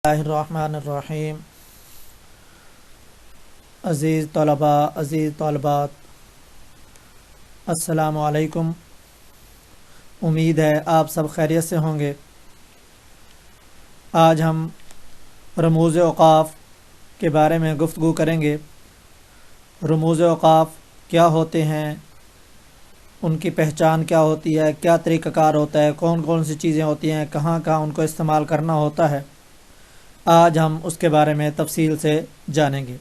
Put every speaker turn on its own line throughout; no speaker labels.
اللہ الرحمن الرحیم۔ عزیز طلباء، عزیز طالبات، السلام علیکم۔ امید ہے آپ سب خیریت سے ہوں گے۔ آج ہم رموز اوقاف کے بارے میں گفتگو کریں گے۔ رموز اوقاف کیا ہوتے ہیں، ان کی پہچان کیا ہوتی ہے، کیا طریقہ کار ہوتا ہے، کون کون سی چیزیں ہوتی ہیں، کہاں کہاں ان کو استعمال کرنا ہوتا ہے، آج ہم اس کے بارے میں تفصیل سے جانیں گے۔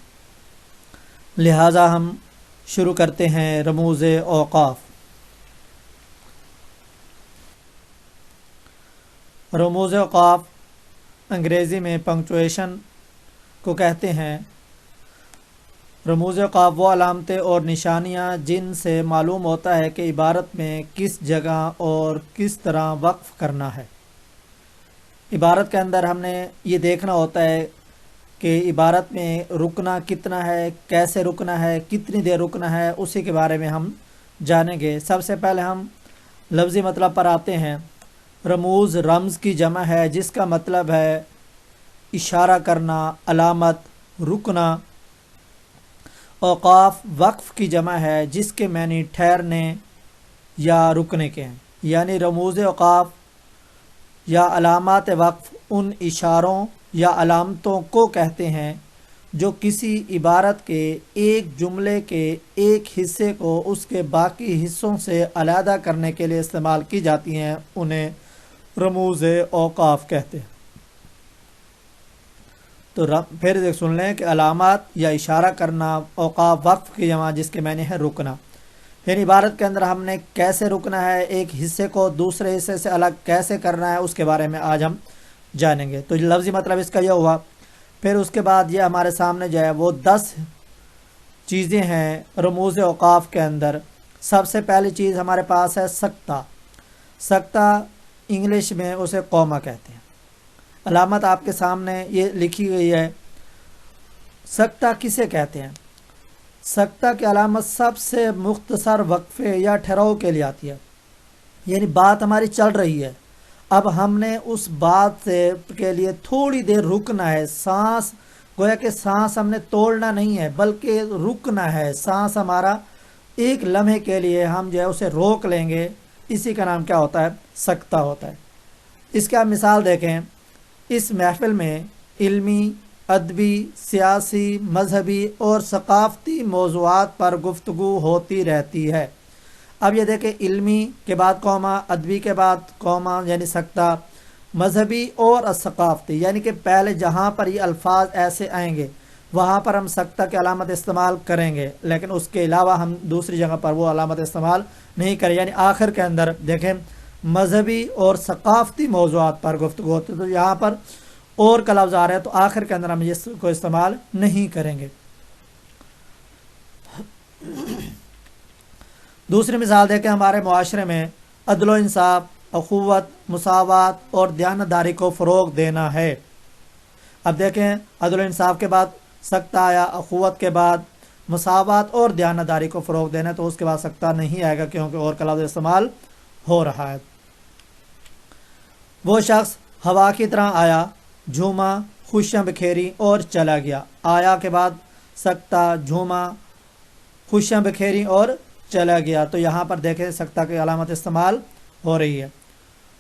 لہٰذا ہم شروع کرتے ہیں رموز اوقاف۔ رموز اوقاف انگریزی میں پنکچویشن کو کہتے ہیں۔ رموز اوقاف وہ علامتیں اور نشانیاں جن سے معلوم ہوتا ہے کہ عبارت میں کس جگہ اور کس طرح وقف کرنا ہے۔ عبارت کے اندر ہم نے یہ دیکھنا ہوتا ہے کہ عبارت میں رکنا کتنا ہے، کیسے رکنا ہے، کتنی دیر رکنا ہے، اسی کے بارے میں ہم جانیں گے۔ سب سے پہلے ہم لفظی مطلب پر آتے ہیں۔ رموز رمز کی جمع ہے جس کا مطلب ہے اشارہ کرنا، علامت، رکنا۔ اوقاف وقف کی جمع ہے جس کے معنی ٹھہرنے یا رکنے کے ہیں، یعنی رموز اوقاف یا علامات وقف ان اشاروں یا علامتوں کو کہتے ہیں جو کسی عبارت کے ایک جملے کے ایک حصے کو اس کے باقی حصوں سے علیحدہ کرنے کے لیے استعمال کی جاتی ہیں، انہیں رموز اوقاف کہتے ہیں۔ تو پھر سن لیں کہ علامات یا اشارہ کرنا، اوقاف وقف کی جمع جس کے معنی ہے رکنا۔ پھر عبارت کے اندر ہم نے کیسے رکنا ہے، ایک حصے کو دوسرے حصے سے الگ کیسے کرنا ہے، اس کے بارے میں آج ہم جانیں گے۔ تو لفظی مطلب اس کا یہ ہوا۔ پھر اس کے بعد یہ ہمارے سامنے جو ہے وہ 10 چیزیں ہیں رموز اوقاف کے اندر۔ سب سے پہلی چیز ہمارے پاس ہے سکتہ۔ سکتہ انگلش میں اسے کوما کہتے ہیں۔ علامت آپ کے سامنے یہ لکھی گئی ہے۔ سکتہ کسے کہتے ہیں؟ سکتہ کی علامت سب سے مختصر وقفے یا ٹھہراؤ کے لیے آتی ہے، یعنی بات ہماری چل رہی ہے، اب ہم نے اس بات کے لیے تھوڑی دیر رکنا ہے، سانس، گویا کہ سانس ہم نے توڑنا نہیں ہے بلکہ رکنا ہے، سانس ہمارا ایک لمحے کے لیے ہم جو ہے اسے روک لیں گے، اسی کا نام کیا ہوتا ہے؟ سکتہ ہوتا ہے۔ اس کی آپ مثال دیکھیں، اس محفل میں علمی، ادبی، سیاسی، مذہبی اور ثقافتی موضوعات پر گفتگو ہوتی رہتی ہے۔ اب یہ دیکھیں، علمی کے بعد کوما، ادبی کے بعد کوما یعنی سکتہ، مذہبی اور ثقافتی، یعنی کہ پہلے جہاں پر یہ الفاظ ایسے آئیں گے وہاں پر ہم سکتہ کی علامت استعمال کریں گے، لیکن اس کے علاوہ ہم دوسری جگہ پر وہ علامت استعمال نہیں کریں۔ یعنی آخر کے اندر دیکھیں، مذہبی اور ثقافتی موضوعات پر گفتگو ہوتی ہے، تو یہاں پر اور کا لفظ آ رہا ہے تو آخر کے اندر ہم اس کو استعمال نہیں کریں گے۔ دوسری مثال دیکھیں، ہمارے معاشرے میں عدل و انصاف، اخوت، مساوات اور دیانتداری کو فروغ دینا ہے۔ اب دیکھیں، عدل و انصاف کے بعد سکتہ آیا، اخوت کے بعد مساوات اور دیانتداری کو فروغ دینا ہے، تو اس کے بعد سکتہ نہیں آئے گا کیونکہ اور کا لفظ استعمال ہو رہا ہے۔ وہ شخص ہوا کی طرح آیا، جھوما، خوشیاں بکھیری اور چلا گیا۔ آیا کے بعد سکتہ، جھوما، خوشیاں بکھیری اور چلا گیا، تو یہاں پر دیکھیں سکتہ کی علامت استعمال ہو رہی ہے۔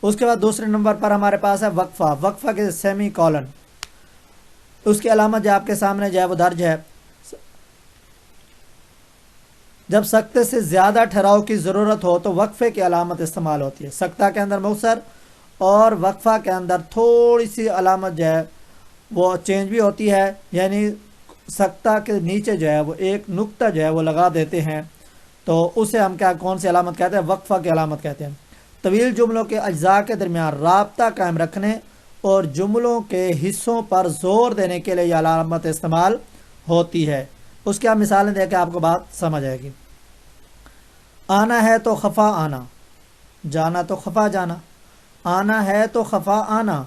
اس کے بعد دوسرے نمبر پر ہمارے پاس ہے وقفہ۔ وقفہ کے سیمی کولن، اس کی علامت جو آپ کے سامنے جو ہے وہ درج ہے۔ جب سکتے سے زیادہ ٹھہراؤ کی ضرورت ہو تو وقفے کی علامت استعمال ہوتی ہے۔ سکتہ کے اندر مختصر اور وقفہ کے اندر تھوڑی سی علامت جو ہے وہ چینج بھی ہوتی ہے، یعنی سکتہ کے نیچے جو ہے وہ ایک نقطہ جو ہے وہ لگا دیتے ہیں، تو اسے ہم کون سی علامت کہتے ہیں؟ وقفہ کی علامت کہتے ہیں۔ طویل جملوں کے اجزاء کے درمیان رابطہ قائم رکھنے اور جملوں کے حصوں پر زور دینے کے لیے یہ علامت استعمال ہوتی ہے۔ اس کی آپ مثالیں دے کے آپ کو بات سمجھ آئے گی۔ آنا ہے تو خفا آنا، جانا تو خفا جانا، آنا ہے تو خفا آنا،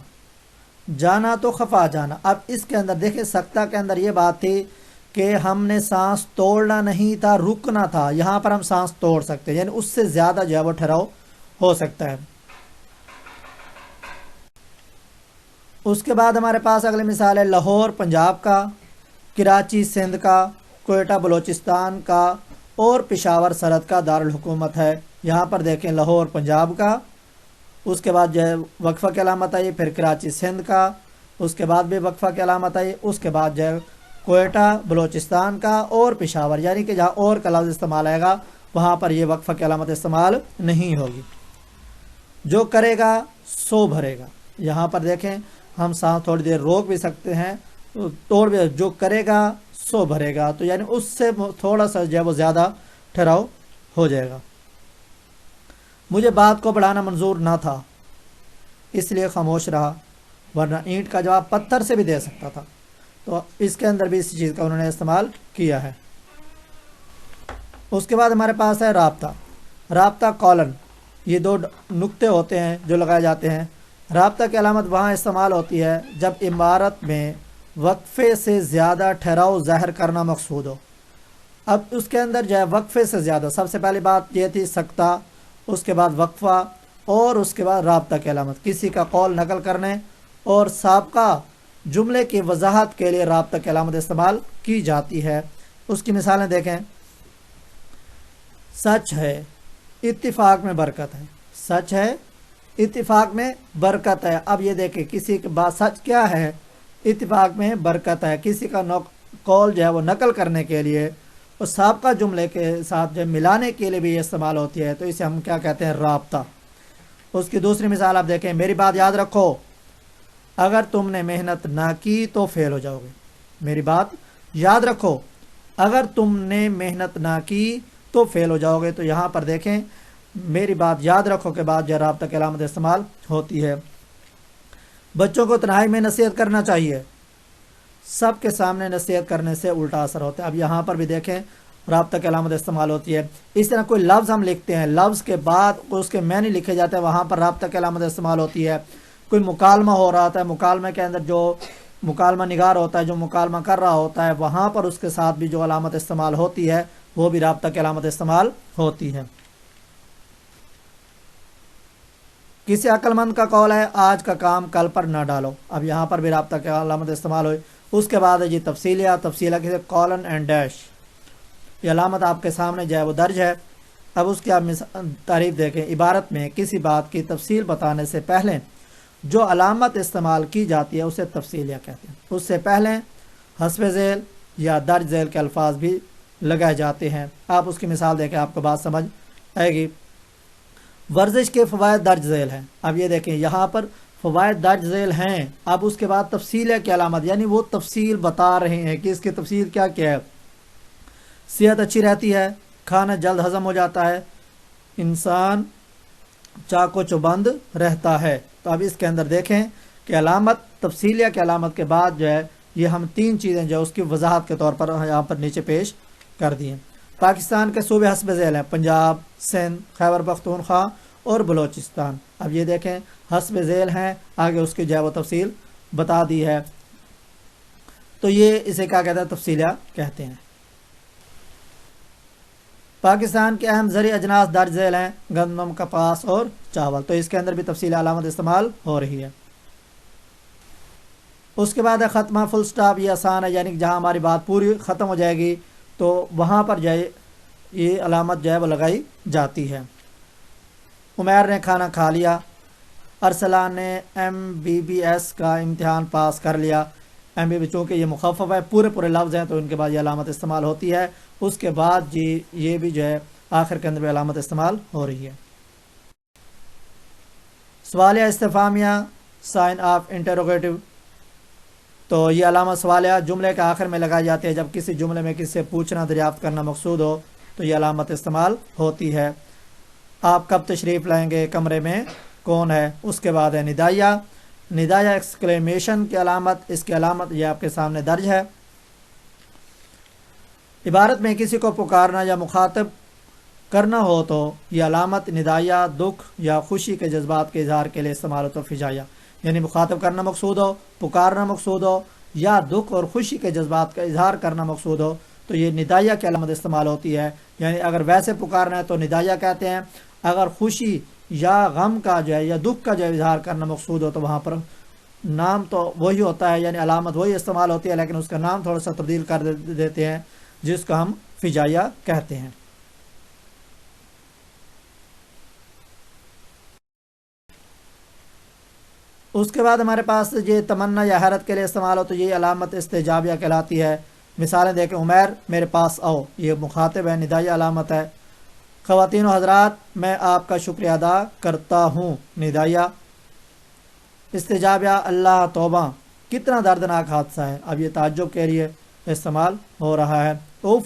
جانا تو خفا جانا۔ اب اس کے اندر دیکھیں، سکتہ کے اندر یہ بات تھی کہ ہم نے سانس توڑنا نہیں تھا، رکنا تھا، یہاں پر ہم سانس توڑ سکتے ہیں، یعنی اس سے زیادہ جو ہے وہ ٹھہراؤ ہو سکتا ہے۔ اس کے بعد ہمارے پاس اگلی مثال ہے لاہور پنجاب کا، کراچی سندھ کا، کوئٹہ بلوچستان کا اور پشاور سرحد کا دارالحکومت ہے۔ یہاں پر دیکھیں لاہور پنجاب کا، اس کے بعد جو ہے وقفہ کی علامت آئی، پھر کراچی سندھ کا، اس کے بعد بھی وقفہ کی علامت آئی، اس کے بعد جو ہے کوئٹہ بلوچستان کا اور پشاور، یعنی کہ جہاں اور کا لفظ استعمال آئے گا وہاں پر یہ وقفہ کی علامت استعمال نہیں ہوگی۔ جو کرے گا سو بھرے گا، یہاں پر دیکھیں ہم سانس تھوڑی دیر روک بھی سکتے ہیں، توڑ بھی، جو کرے گا سو بھرے گا، تو یعنی اس سے تھوڑا سا جو ہے وہ زیادہ ٹھہراؤ ہو جائے گا۔ مجھے بات کو بڑھانا منظور نہ تھا اس لیے خاموش رہا، ورنہ اینٹ کا جواب پتھر سے بھی دے سکتا تھا۔ تو اس کے اندر بھی اسی چیز کا انہوں نے استعمال کیا ہے۔ اس کے بعد ہمارے پاس ہے رابطہ۔ رابطہ کالن، یہ دو نقطے ہوتے ہیں جو لگائے جاتے ہیں۔ رابطہ کی علامت وہاں استعمال ہوتی ہے جب عبارت میں وقفے سے زیادہ ٹھہراؤ ظاہر کرنا مقصود ہو۔ اب اس کے اندر جو ہے وقفے سے زیادہ، سب سے پہلی بات یہ تھی سکتہ، اس کے بعد وقفہ اور اس کے بعد رابطہ کی علامت، کسی کا قول نقل کرنے اور سابقہ جملے کی وضاحت کے لیے رابطہ کی علامت استعمال کی جاتی ہے۔ اس کی مثالیں دیکھیں، سچ ہے اتفاق میں برکت ہے، سچ ہے اتفاق میں برکت ہے۔ اب یہ دیکھیں کسی کی بات سچ کیا ہے، اتفاق میں برکت ہے، کسی کا قول جو ہے وہ نقل کرنے کے لیے اور سابقہ جملے کے ساتھ جو ملانے کے لیے بھی یہ استعمال ہوتی ہے، تو اسے ہم کیا کہتے ہیں، رابطہ۔ اس کی دوسری مثال آپ دیکھیں، میری بات یاد رکھو اگر تم نے محنت نہ کی تو فیل ہو جاؤ گے۔ میری بات یاد رکھو اگر تم نے محنت نہ کی تو فیل ہو جاؤ گے۔ تو یہاں پر دیکھیں میری بات یاد رکھو کے بعد جو رابطہ کی علامت استعمال ہوتی ہے۔ بچوں کو تنہائی میں نصیحت کرنا چاہیے، سب کے سامنے نصیحت کرنے سے الٹا اثر ہوتا ہے۔ اب یہاں پر بھی دیکھیں رابطہ کی علامت استعمال ہوتی ہے۔ اس طرح کوئی لفظ ہم لکھتے ہیں، لفظ کے بعد اس کے معنی لکھے جاتے ہیں، وہاں پر رابطہ کی علامت استعمال ہوتی ہے۔ کوئی مکالمہ ہو رہا ہوتا ہے، مکالمے کے اندر جو مکالمہ نگار ہوتا ہے جو مکالمہ کر رہا ہوتا ہے، وہاں پر اس کے ساتھ بھی جو علامت استعمال ہوتی ہے وہ بھی رابطہ کی علامت استعمال ہوتی ہے۔ کسی عقل مند کا قول ہے آج کا کام کل پر نہ ڈالو۔ اب یہاں پر بھی رابطہ کی علامت استعمال ہوئی۔ اس کے بعد ہے جی تفصیلیہ، تفصیلہ کسی کالن اینڈ ڈیش، یہ علامت آپ کے سامنے جو ہے وہ درج ہے۔ اب اس کی آپ تعریف دیکھیں، عبارت میں کسی بات کی تفصیل بتانے سے پہلے جو علامت استعمال کی جاتی ہے اسے تفصیلیہ کہتے ہیں۔ اس سے پہلے حسب ذیل یا درج ذیل کے الفاظ بھی لگائے جاتے ہیں۔ آپ اس کی مثال دیکھیں، آپ کو بات سمجھ آئے گی۔ ورزش کے فوائد درج ذیل ہیں۔ اب یہ دیکھیں یہاں پر فوائد درج ذیل ہیں، اب اس کے بعد تفصیلیہ کی علامت، یعنی وہ تفصیل بتا رہے ہیں کہ اس کی تفصیل کیا کیا ہے۔ صحت اچھی رہتی ہے، کھانا جلد ہضم ہو جاتا ہے، انسان چاق و چوبند رہتا ہے۔ تو اب اس کے اندر دیکھیں کہ علامت تفصیلیہ کی علامت کے بعد جو ہے یہ ہم تین چیزیں جو اس کی وضاحت کے طور پر یہاں پر نیچے پیش کر دی ہیں۔ پاکستان کے صوبے حسب ذیل ہیں، پنجاب، سندھ، خیبر پختونخوا اور بلوچستان۔ اب یہ دیکھیں حسب ذیل ہیں، آگے اس کی جو ہے وہ تفصیل بتا دی ہے، تو یہ اسے کیا کہتے ہیں، تفصیلیہ کہتے ہیں۔ پاکستان کے اہم زرعی اجناس درج ذیل ہیں، گندم، کپاس اور چاول۔ تو اس کے اندر بھی تفصیلی علامت استعمال ہو رہی ہے۔ اس کے بعد ہے ختمہ، فل سٹاپ، یہ آسان ہے، یعنی جہاں ہماری بات پوری ختم ہو جائے گی تو وہاں پر جو ہے یہ علامت جو ہے وہ لگائی جاتی ہے۔ عمیر نے کھانا کھا لیا، ارسلان نے MBBS کا امتحان پاس کر لیا۔ MBB چونکہ یہ مخفف ہے، پورے لفظ ہیں تو ان کے بعد یہ علامت استعمال ہوتی ہے۔ اس کے بعد جی یہ بھی جو ہے آخر کے اندر بھی علامت استعمال ہو رہی ہے۔ سوالیہ استفہامیہ، سائن آف انٹروگیٹو، تو یہ علامت سوالیہ جملے کے آخر میں لگائی جاتی ہے جب کسی جملے میں کسی سے پوچھنا دریافت کرنا مقصود ہو، تو یہ علامت استعمال ہوتی ہے۔ آپ کب تشریف لائیں گے، کمرے میں کون ہے۔ اس کے بعد ہے ندائیہ، ندائیہ ایکسکلیمیشن کی علامت، اس کی علامت یہ آپ کے سامنے درج ہے۔ عبارت میں کسی کو پکارنا یا مخاطب کرنا ہو تو یہ علامت ندائیہ دکھ یا خوشی کے جذبات کے اظہار کے لیے استعمال ہو تو فجائیہ، یعنی مخاطب کرنا مقصود ہو، پکارنا مقصود ہو یا دکھ اور خوشی کے جذبات کا اظہار کرنا مقصود ہو تو یہ ندائیہ کی علامت استعمال ہوتی ہے۔ یعنی اگر ویسے پکارنا ہے تو ندائیہ کہتے ہیں، اگر خوشی یا غم کا جو ہے یا دکھ کا جو اظہار کرنا مقصود ہو تو وہاں پر نام تو وہی ہوتا ہے، یعنی علامت وہی استعمال ہوتی ہے، لیکن اس کا نام تھوڑا سا تبدیل کر دیتے ہیں، جس کو ہم فجائیہ کہتے ہیں۔ اس کے بعد ہمارے پاس یہ تمنا یا حیرت کے لیے استعمال ہو تو یہ علامت استجابیہ کہلاتی ہے۔ مثالیں دیکھیں، عمیر میرے پاس آؤ، یہ مخاطب ہے، ندائی علامت ہے۔ خواتین و حضرات میں آپ کا شکریہ ادا کرتا ہوں، ندائیہ۔ استجابیہ اللہ توبہ، کتنا دردناک حادثہ ہے، اب یہ تعجب کے لیے استعمال ہو رہا ہے۔ اف،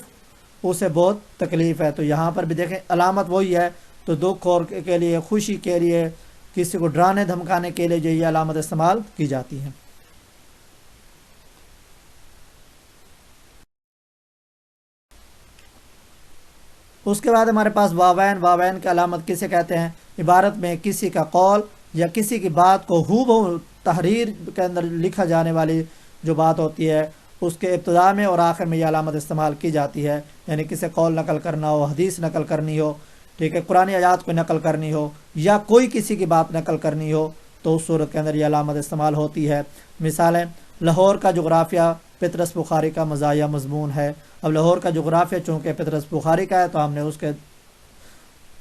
اسے بہت تکلیف ہے، تو یہاں پر بھی دیکھیں علامت وہی ہے، تو دکھ اور کے لیے، خوشی کے لیے، کسی کو ڈرانے دھمکانے کے لیے جو یہ علامت استعمال کی جاتی ہے۔ اس کے بعد ہمارے پاس واوین، واوین کی علامت کسے کہتے ہیں؟ عبارت میں کسی کا قول یا کسی کی بات کو ہو بہو تحریر کے اندر لکھا جانے والی جو بات ہوتی ہے، اس کے ابتدا میں اور آخر میں یہ علامت استعمال کی جاتی ہے، یعنی کسی قول نقل کرنا ہو، حدیث نقل کرنی ہو، ٹھیک ہے، قرآن آیات کو نقل کرنی ہو، یا کوئی کسی کی بات نقل کرنی ہو، تو اس صورت کے اندر یہ علامت استعمال ہوتی ہے۔ مثالیں، لاہور کا جغرافیہ پطرس بخاری کا مزاحیہ مضمون ہے۔ اب لاہور کا جغرافیہ چونکہ پطرس بخاری کا ہے، تو ہم نے اس کے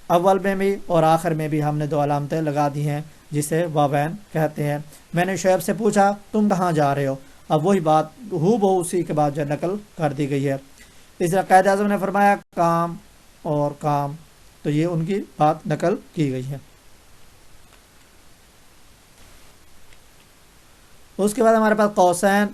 اول میں بھی اور آخر میں بھی ہم نے دو علامتیں لگا دی ہیں، جسے واوین کہتے ہیں۔ میں نے شعیب سے پوچھا تم کہاں جا رہے ہو، اب وہی بات ہو بہو اسی کے بعد جو نقل کر دی گئی ہے۔ اس طرح قائد اعظم نے فرمایا کام اور کام، تو یہ ان کی بات نقل کی گئی ہے۔ اس کے بعد ہمارے پاس قوسین،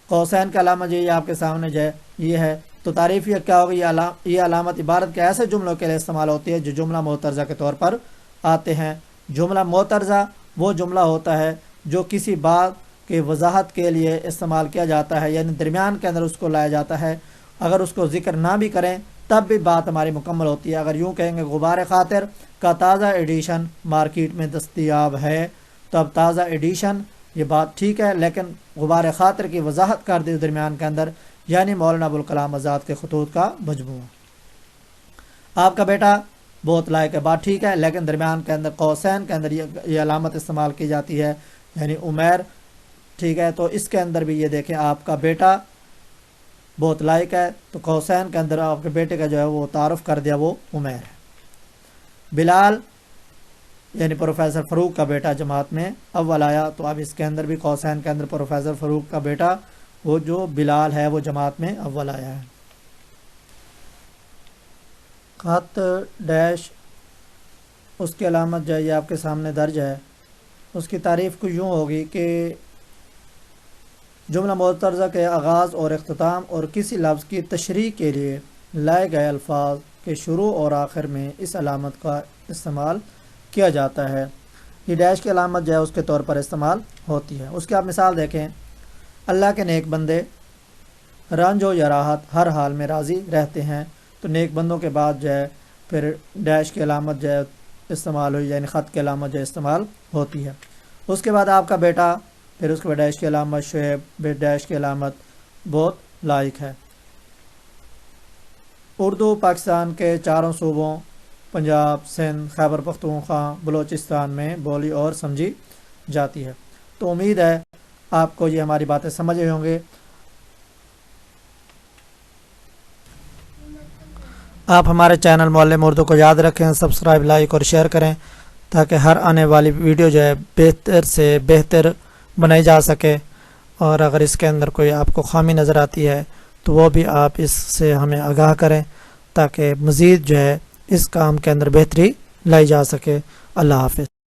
قوسین کا علامت یہ آپ کے سامنے جو ہے یہ ہے، تو تعریف یہ کیا ہوگی؟ یہ علامت عبارت کے ایسے جملوں کے لیے استعمال ہوتی ہے جو جملہ معترضہ کے طور پر آتے ہیں۔ جملہ معترضہ وہ جملہ ہوتا ہے جو کسی بات کی وضاحت کے لیے استعمال کیا جاتا ہے، یعنی درمیان کے اندر اس کو لایا جاتا ہے، اگر اس کو ذکر نہ بھی کریں تب بھی بات ہماری مکمل ہوتی ہے۔ اگر یوں کہیں گے غبار خاطر کا تازہ ایڈیشن مارکیٹ میں دستیاب ہے، تو اب تازہ ایڈیشن یہ بات ٹھیک ہے، لیکن غبار خاطر کی وضاحت کر دی درمیان کے اندر، یعنی مولانا ابوالکلام آزاد کے خطوط کا مجموعہ۔ آپ کا بیٹا بہت لائق ہے، بات ٹھیک ہے، لیکن درمیان کے اندر قوسین کے اندر یہ علامت استعمال کی جاتی ہے، یعنی عمیر، ٹھیک ہے، تو اس کے اندر بھی یہ دیکھیں آپ کا بیٹا بہت لائق ہے، تو قوسین کے اندر آپ کے بیٹے کا جو ہے وہ تعارف کر دیا، وہ عمیر ہے۔ بلال یعنی پروفیسر فاروق کا بیٹا جماعت میں اول آیا، تو اب اس کے اندر بھی قوسین کے اندر پروفیسر فاروق کا بیٹا وہ جو بلال ہے وہ جماعت میں اول آیا ہے۔ خط ڈیش، اس کی علامت جو ہے یہ آپ کے سامنے درج ہے۔ اس کی تعریف کو یوں ہوگی کہ جملہ معترضہ کے آغاز اور اختتام اور کسی لفظ کی تشریح کے لیے لائے گئے الفاظ کے شروع اور آخر میں اس علامت کا استعمال کیا جاتا ہے۔ یہ ڈیش کی علامت جو ہے اس کے طور پر استعمال ہوتی ہے۔ اس کی آپ مثال دیکھیں، اللہ کے نیک بندے رنج و یا راحت ہر حال میں راضی رہتے ہیں، تو نیک بندوں کے بعد جو ہے پھر ڈیش کی علامت جو ہے استعمال ہوئی، یعنی خط کی علامت جو استعمال ہوتی ہے۔ اس کے بعد آپ کا بیٹا، پھر اس کے بعد ڈیش کی علامت شعیب، ڈیش کی علامت بہت لائق ہے۔ اردو پاکستان کے چاروں صوبوں پنجاب، سندھ، خیبر پختونخوا، بلوچستان میں بولی اور سمجھی جاتی ہے۔ تو امید ہے آپ کو یہ ہماری باتیں سمجھ ہوں گے۔ آپ ہمارے چینل معلم اردو کو یاد رکھیں، سبسکرائب، لائک اور شیئر کریں، تاکہ ہر آنے والی ویڈیو جو ہے بہتر سے بہتر بنائی جا سکے، اور اگر اس کے اندر کوئی آپ کو خامی نظر آتی ہے تو وہ بھی آپ اس سے ہمیں آگاہ کریں، تاکہ مزید جو ہے اس کام کے اندر بہتری لائی جا سکے۔ اللہ حافظ۔